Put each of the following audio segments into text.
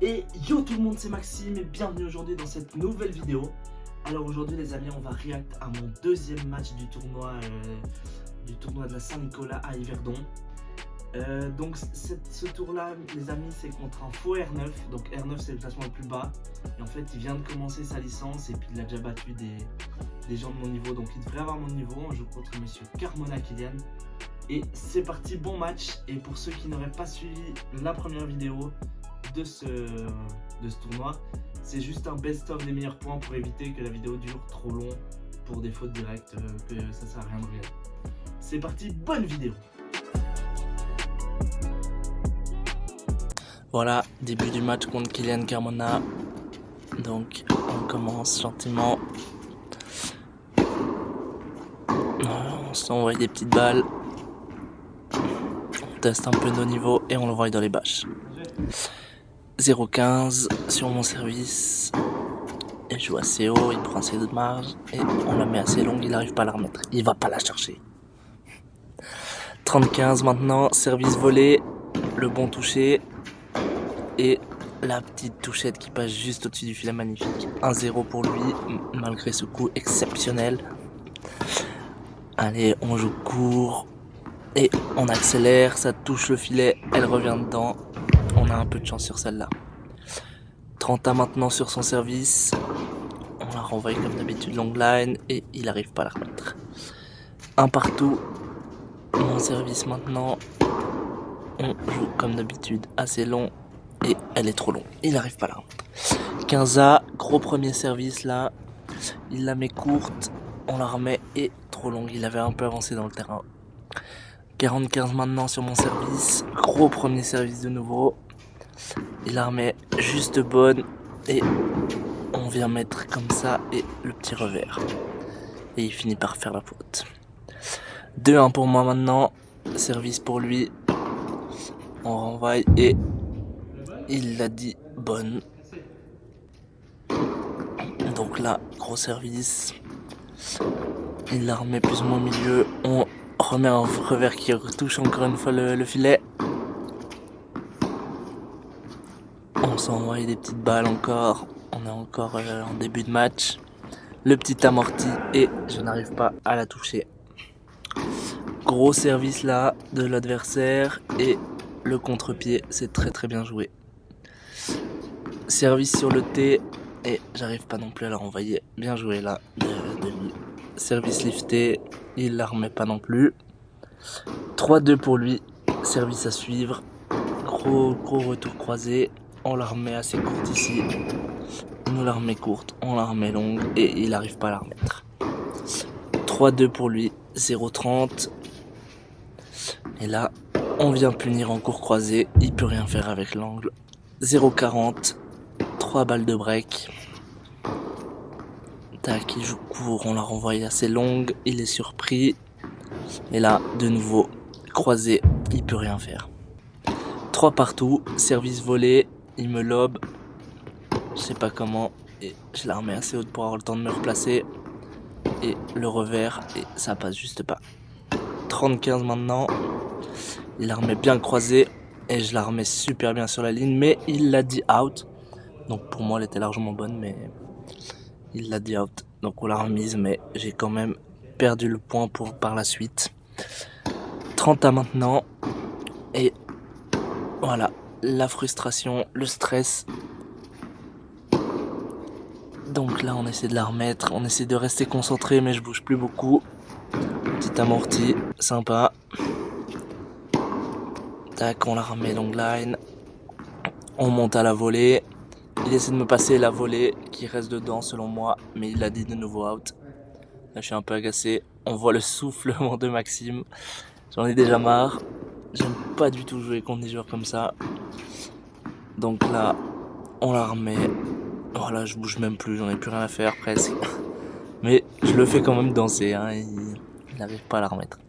Et yo tout le monde, c'est Maxime et bienvenue aujourd'hui dans cette nouvelle vidéo. Alors aujourd'hui les amis, on va react à mon deuxième match du tournoi de la Saint-Nicolas à Yverdon. Donc ce tour là les amis, c'est contre un faux R9. Donc R9 c'est le classement le plus bas. Et en fait il vient de commencer sa licence et puis il a déjà battu des gens de mon niveau. Donc il devrait avoir mon niveau. On joue contre monsieur Carmona Kylian. Et c'est parti, bon match. Et pour ceux qui n'auraient pas suivi la première vidéo de ce tournoi, c'est juste un best-of des meilleurs points pour éviter que la vidéo dure trop long pour des fautes directes, que ça sert à rien de réel. C'est parti, bonne vidéo. Voilà, début du match contre Kylian Carmona. Donc on commence gentiment. On s'envoie des petites balles. On teste un peu nos niveaux et on l'envoie dans les bâches. 0,15 sur mon service. Il joue assez haut, il prend assez de marge et on la met assez longue, il n'arrive pas à la remettre. Il va pas la chercher. 30-15 maintenant, service volé, le bon toucher et la petite touchette qui passe juste au-dessus du filet, magnifique. 1-0 pour lui, malgré ce coup exceptionnel. Allez, on joue court et on accélère, ça touche le filet, elle revient dedans. On a un peu de chance sur celle-là. 30 maintenant sur son service. On la renvoie comme d'habitude long line et il n'arrive pas à la remettre. Un partout. Mon service maintenant. On joue comme d'habitude assez long et elle est trop longue. Il n'arrive pas à la remettre. 15A, gros premier service là. Il la met courte. On la remet et trop longue. Il avait un peu avancé dans le terrain. 40-15 maintenant sur mon service. Gros premier service de nouveau. Il la remet juste bonne et on vient mettre comme ça et le petit revers. Et il finit par faire la faute. 2-1 pour moi maintenant. Service pour lui. On renvoie et il l'a dit bonne. Donc là, gros service. Il la remet plus ou moins au milieu. On remet un revers qui retouche encore une fois le filet. On s'envoie des petites balles encore. On est encore en début de match. Le petit amorti et je n'arrive pas à la toucher. Gros service là de l'adversaire et le contre-pied, c'est très bien joué. Service sur le T et j'arrive pas non plus à la renvoyer. Bien joué là de lui. Service lifté, il la remet pas non plus. 3-2 pour lui. Service à suivre. Gros retour croisé. On la remet assez courte ici. Il nous la remet courte, on la remet longue et il n'arrive pas à la remettre. 3-2 pour lui, 0,30. Et là, on vient punir en court croisé, il peut rien faire avec l'angle. 0,40, 3 balles de break. Tac, il joue court, on la renvoie assez longue, il est surpris. Et là, de nouveau, croisé, il peut rien faire. 3 partout, service volé, il me lobe. Je sais pas comment, et je la remets assez haute pour avoir le temps de me replacer. Et le revers, et ça passe juste pas. 30-15 maintenant. Il la remet bien croisée, et je la remets super bien sur la ligne, mais il l'a dit out. Donc pour moi, elle était largement bonne, mais il l'a dit out. Donc on l'a remise, mais j'ai quand même perdu le point par la suite. 30 à maintenant. Et voilà, la frustration, le stress. Donc là on essaie de la remettre, on essaie de rester concentré mais je bouge plus beaucoup. Petit amorti, sympa. Tac, on la remet long line. On monte à la volée. Il essaie de me passer la volée qui reste dedans selon moi, mais il l'a dit de nouveau out. Là je suis un peu agacé. On voit le soufflement de Maxime. J'en ai déjà marre. J'aime pas du tout jouer contre des joueurs comme ça. Donc là, on la remet. Voilà, je bouge même plus, j'en ai plus rien à faire presque. Mais je le fais quand même danser, hein, il n'arrive pas à la remettre.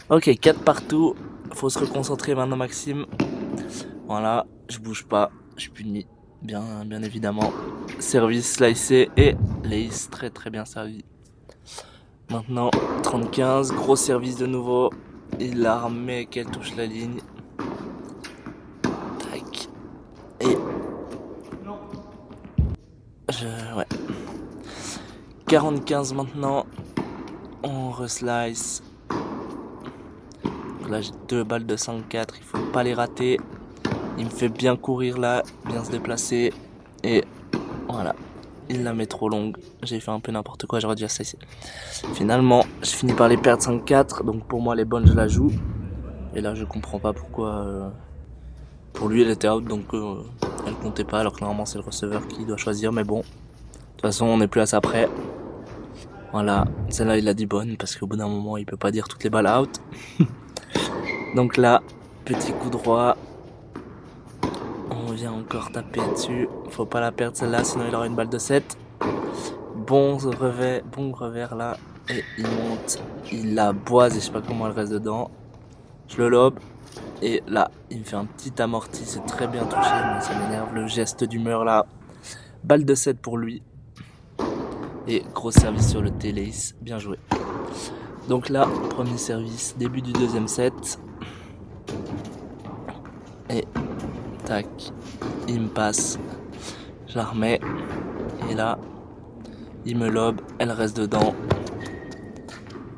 Ok, 4 partout, faut se reconcentrer maintenant Maxime. Voilà, je bouge pas, je punis, bien évidemment. Service slicé et l'ace très bien servi. Maintenant, 30-15, gros service de nouveau. Il la remet qu'elle touche la ligne. Tac. Et Ouais. 40-15 maintenant. On reslice. Là j'ai 2 balles de 5-4, il faut pas les rater. Il me fait bien courir là, bien se déplacer. Et voilà, il la met trop longue. J'ai fait un peu n'importe quoi, j'aurais dû essayer. Finalement, je finis par les perdre 5-4. Donc pour moi les bonnes je la joue. Et là je comprends pas pourquoi. Pour lui elle était out, donc elle comptait pas. Alors que normalement c'est le receveur qui doit choisir. Mais bon, de toute façon on n'est plus à ça près. Voilà, celle-là il a dit bonne parce qu'au bout d'un moment il peut pas dire toutes les balles out. Donc là, petit coup droit. On vient encore taper dessus. Faut pas la perdre celle-là, sinon il aura une balle de 7. Bon revers là. Et il monte. Il la boise et je sais pas comment elle reste dedans. Je le lobe. Et là, il me fait un petit amorti. C'est très bien touché, mais ça m'énerve. Le geste d'humeur là. Balle de 7 pour lui. Et gros service sur le T-Lace. Bien joué. Donc là, premier service, début du deuxième set. Et tac, il me passe. Je la remets. Et là, il me lobe. Elle reste dedans.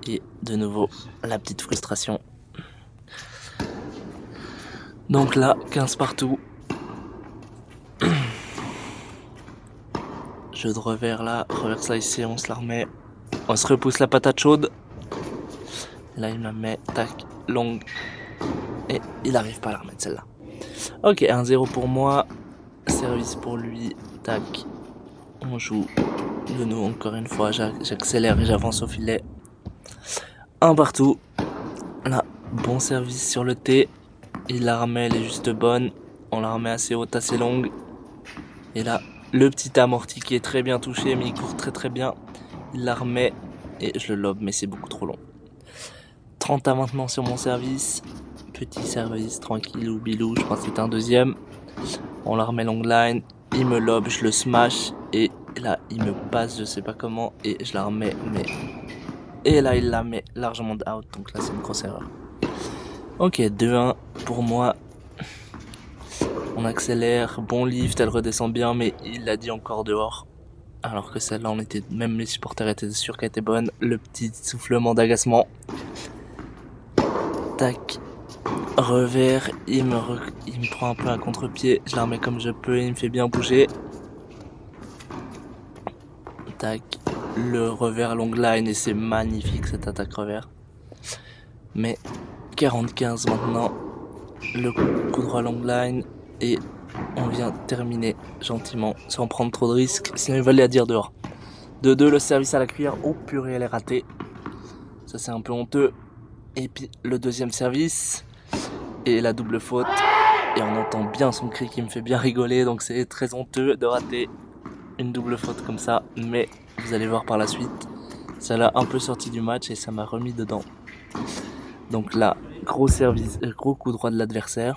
Et de nouveau, la petite frustration. Donc là, 15 partout. Jeu de revers là, revers slicé, on se la remet. On se repousse la patate chaude. Là, il me la met, tac, longue. Et il n'arrive pas à la remettre celle-là. Ok, 1-0 pour moi. Service pour lui, tac. On joue de nouveau encore une fois. J'accélère et j'avance au filet. 1 partout. Là, bon service sur le T. Il la remet, elle est juste bonne. On la remet assez haute, assez longue. Et là, le petit amorti qui est très bien touché, mais il court très très bien. Il la remet et je le lobe, mais c'est beaucoup trop long. 30 à maintenant sur mon service. Petit service, tranquille ou bilou, je pense que c'était un deuxième. On la remet long line. Il me lobe, je le smash. Et là, il me passe, je sais pas comment. Et je la remets, mais... Et là, il la met largement out. Donc là, c'est une grosse erreur. Ok, 2-1 pour moi. On accélère, bon lift, elle redescend bien, mais il l'a dit encore dehors. Alors que celle-là, même les supporters étaient sûrs qu'elle était bonne. Le petit soufflement d'agacement. Tac. Revers, il me prend un peu un contre-pied. Je la remets comme je peux, il me fait bien bouger. Tac. Le revers long line et c'est magnifique cette attaque revers. Mais 40-15 maintenant. Le coup droit long line. Et on vient terminer gentiment, sans prendre trop de risques, sinon il va aller à dire dehors. 2-2, le service à la cuillère. Oh purée, elle est ratée. Ça c'est un peu honteux. Et puis le deuxième service. Et la double faute. Et on entend bien son cri qui me fait bien rigoler. Donc c'est très honteux de rater une double faute comme ça. Mais vous allez voir par la suite. Ça l'a un peu sorti du match et ça m'a remis dedans. Donc là, gros service, gros coup droit de l'adversaire.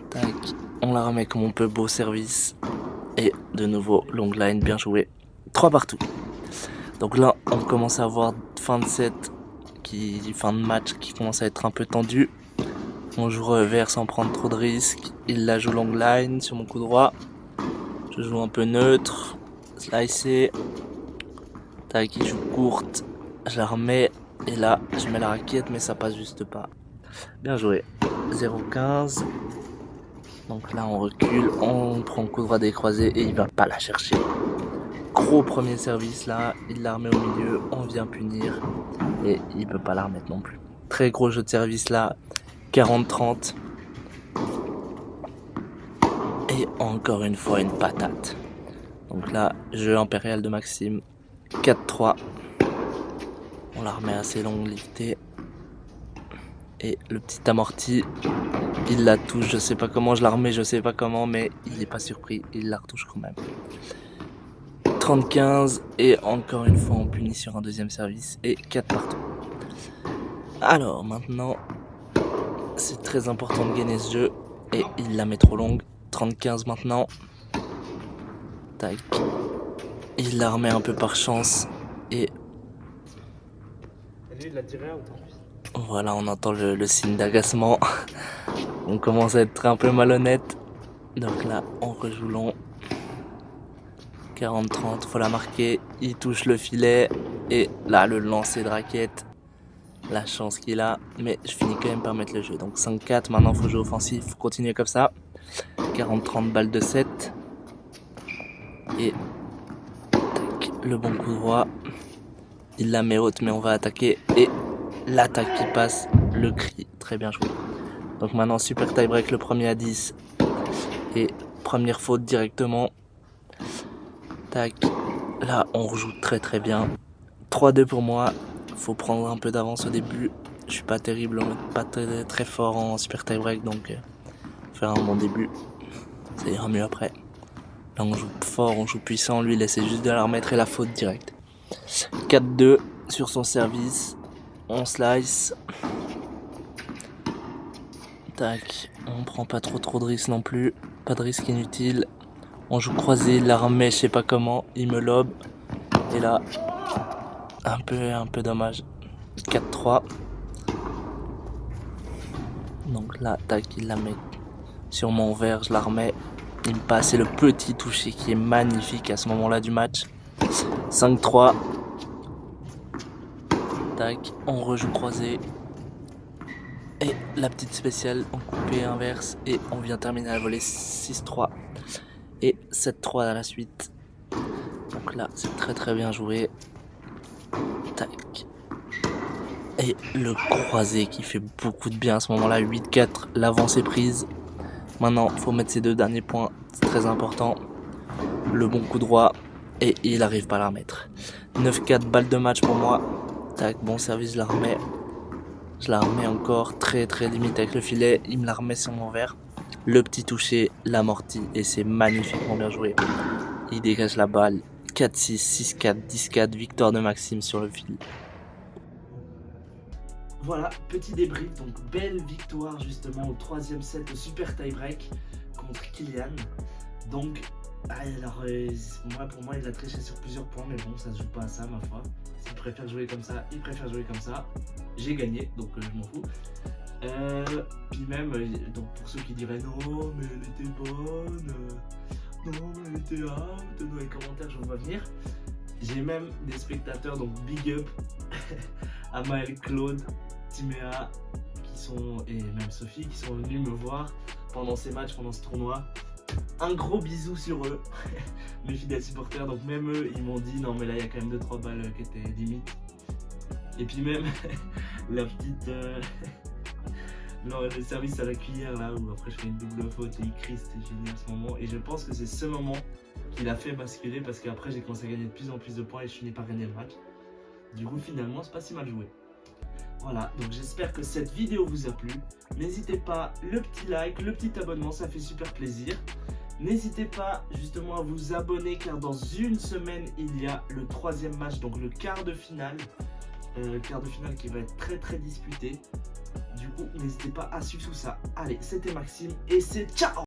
Tac, on la remet comme on peut, beau service. Et de nouveau, long line, bien joué. 3 partout. Donc là, on commence à avoir fin de set, fin de match qui commence à être un peu tendu. On joue revers sans prendre trop de risques. Il la joue long line sur mon coup droit. Je joue un peu neutre. Slicé. Tac, il joue courte. Je la remets. Et là, je mets la raquette, mais ça passe juste pas. Bien joué. 0-15. Donc là, on recule. On prend le coup droit décroisé et il va pas la chercher. Gros premier service là. Il la remet au milieu. On vient punir. Et il peut pas la remettre non plus. Très gros jeu de service là. 40-30. Et encore une fois, une patate. Donc là, jeu impérial de Maxime. 4-3. On la remet assez longue, liftée. Et le petit amorti, il la touche, je sais pas comment, je la remets, je sais pas comment, mais il est pas surpris, il la retouche quand même. 30-15, et encore une fois, on punit sur un deuxième service, et 4 partout. Alors, maintenant, c'est très important de gagner ce jeu, et il la met trop longue. 30-15 maintenant. Tac. Il la remet un peu par chance, et... lui, il l'a tiré out. Voilà, on entend le signe d'agacement. On commence à être un peu malhonnête. Donc là, on rejoue long. 40-30, faut la marquer. Il touche le filet. Et là, le lancer de raquette. La chance qu'il a. Mais je finis quand même par mettre le jeu. Donc 5-4, maintenant faut jouer offensif. Faut continuer comme ça. 40-30, balle de 7. Et tac, le bon coup droit. Il la met haute, mais on va attaquer. Et l'attaque qui passe, le cri. Très bien joué. Donc maintenant, super tie break, le premier à 10. Et première faute directement. Tac. Là, on rejoue très très bien. 3-2 pour moi. Faut prendre un peu d'avance au début. Je suis pas terrible, pas très fort en super tie break, donc faire un bon début. Ça ira mieux après. Là, on joue fort, on joue puissant. Lui, il essaie juste de la remettre et la faute directe. 4-2 sur son service. On slice. Tac. On prend pas trop de risques non plus. Pas de risque inutile. On joue croisé, il la remet, je sais pas comment. Il me lobe. Et là, un peu dommage. 4-3. Donc là, tac, il la met sur mon verre, je la remets. Il me passe, et le petit toucher qui est magnifique à ce moment-là du match. 5-3. Tac, on rejoue croisé. Et la petite spéciale en coupé inverse. Et on vient terminer la volée 6-3. Et 7-3 à la suite. Donc là, c'est très très bien joué. Tac. Et le croisé qui fait beaucoup de bien à ce moment-là. 8-4, l'avance est prise. Maintenant, il faut mettre ses 2 derniers points. C'est très important. Le bon coup droit. Et il n'arrive pas à la remettre. 9-4, balle de match pour moi. Tac, bon service, je la remets. Je la remets encore très très limite avec le filet. Il me la remet sur mon verre. Le petit toucher, l'amorti. Et c'est magnifiquement bien joué. Il dégage la balle. 4-6, 6-4, 10-4. Victoire de Maxime sur le fil. Voilà, petit débrief, donc belle victoire justement au 3e set au super tie break contre Kylian. Donc, alors pour moi il a triché sur plusieurs points, mais bon, ça se joue pas à ça ma foi. S'il préfère jouer comme ça, il préfère jouer comme ça. J'ai gagné, donc je m'en fous. Puis même, donc pour ceux qui diraient non mais elle était bonne, non mais elle était out, dans les commentaires je vous vois venir. J'ai même des spectateurs, donc big up à Maël, Claude, Timéa et même Sophie qui sont venus me voir pendant ces matchs, pendant ce tournoi. Un gros bisou sur eux, mes fidèles supporters. Donc même eux, ils m'ont dit non mais là il y a quand même 2-3 balles qui étaient limites. Et puis même la petite non, le service à la cuillère là où après je fais une double faute et il crie, c'était génial ce moment. Et je pense que c'est ce moment qui l'a fait basculer parce qu'après j'ai commencé à gagner de plus en plus de points et je finis par gagner le match. Du coup finalement c'est pas si mal joué. Voilà, donc j'espère que cette vidéo vous a plu. N'hésitez pas, le petit like, le petit abonnement, ça fait super plaisir. N'hésitez pas justement à vous abonner car dans une semaine il y a le 3e match, donc le quart de finale. Quart de finale qui va être très très disputé. Du coup n'hésitez pas à suivre tout ça. Allez, c'était Maxime et c'est ciao!